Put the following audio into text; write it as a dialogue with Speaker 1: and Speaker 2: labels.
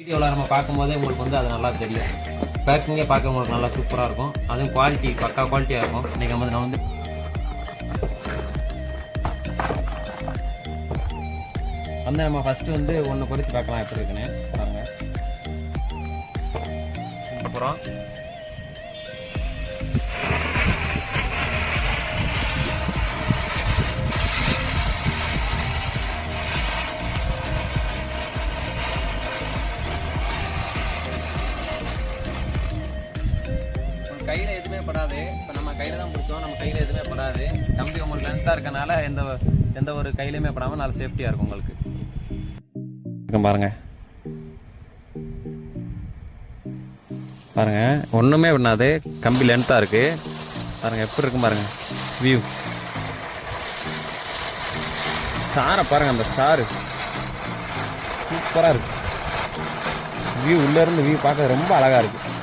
Speaker 1: வீடியோவில் நம்ம பார்க்கும்போதே உங்களுக்கு வந்து அது நல்லா தெரியும். பேக்கிங்கே பார்க்க உங்களுக்கு நல்லா சூப்பராக இருக்கும். அதுவும் குவாலிட்டி பக்கா குவாலிட்டியாக இருக்கும். இன்றைக்கி வந்து நான் வந்து நம்ம ஃபஸ்ட்டு வந்து ஒன்று பொறிச்சு பார்க்கலாம் எப்படி இருக்குன்னு பாருங்கள். அப்புறம் கையில் எதுவுமே படாது. இப்போ நம்ம கையில் தான் பிடிச்சோம், நம்ம கையில் எதுவுமே படாது. கம்பி உங்களுக்கு லென்த்தாக இருக்கனால எந்த ஒரு கையிலையுமே படாமல் நல்ல சேஃப்டியாக இருக்கும் உங்களுக்கு. பாருங்க பாருங்க ஒன்றுமே பண்ணாது. கம்பி லென்த்தாக இருக்குது பாருங்க, எப்படி இருக்கும் பாருங்க வியூ. ஸ்டாரை பாருங்க, அந்த ஸ்டாரு சூப்பராக இருக்கு. வியூ உள்ளேருந்து வியூ பார்க்க ரொம்ப அழகாக இருக்குது.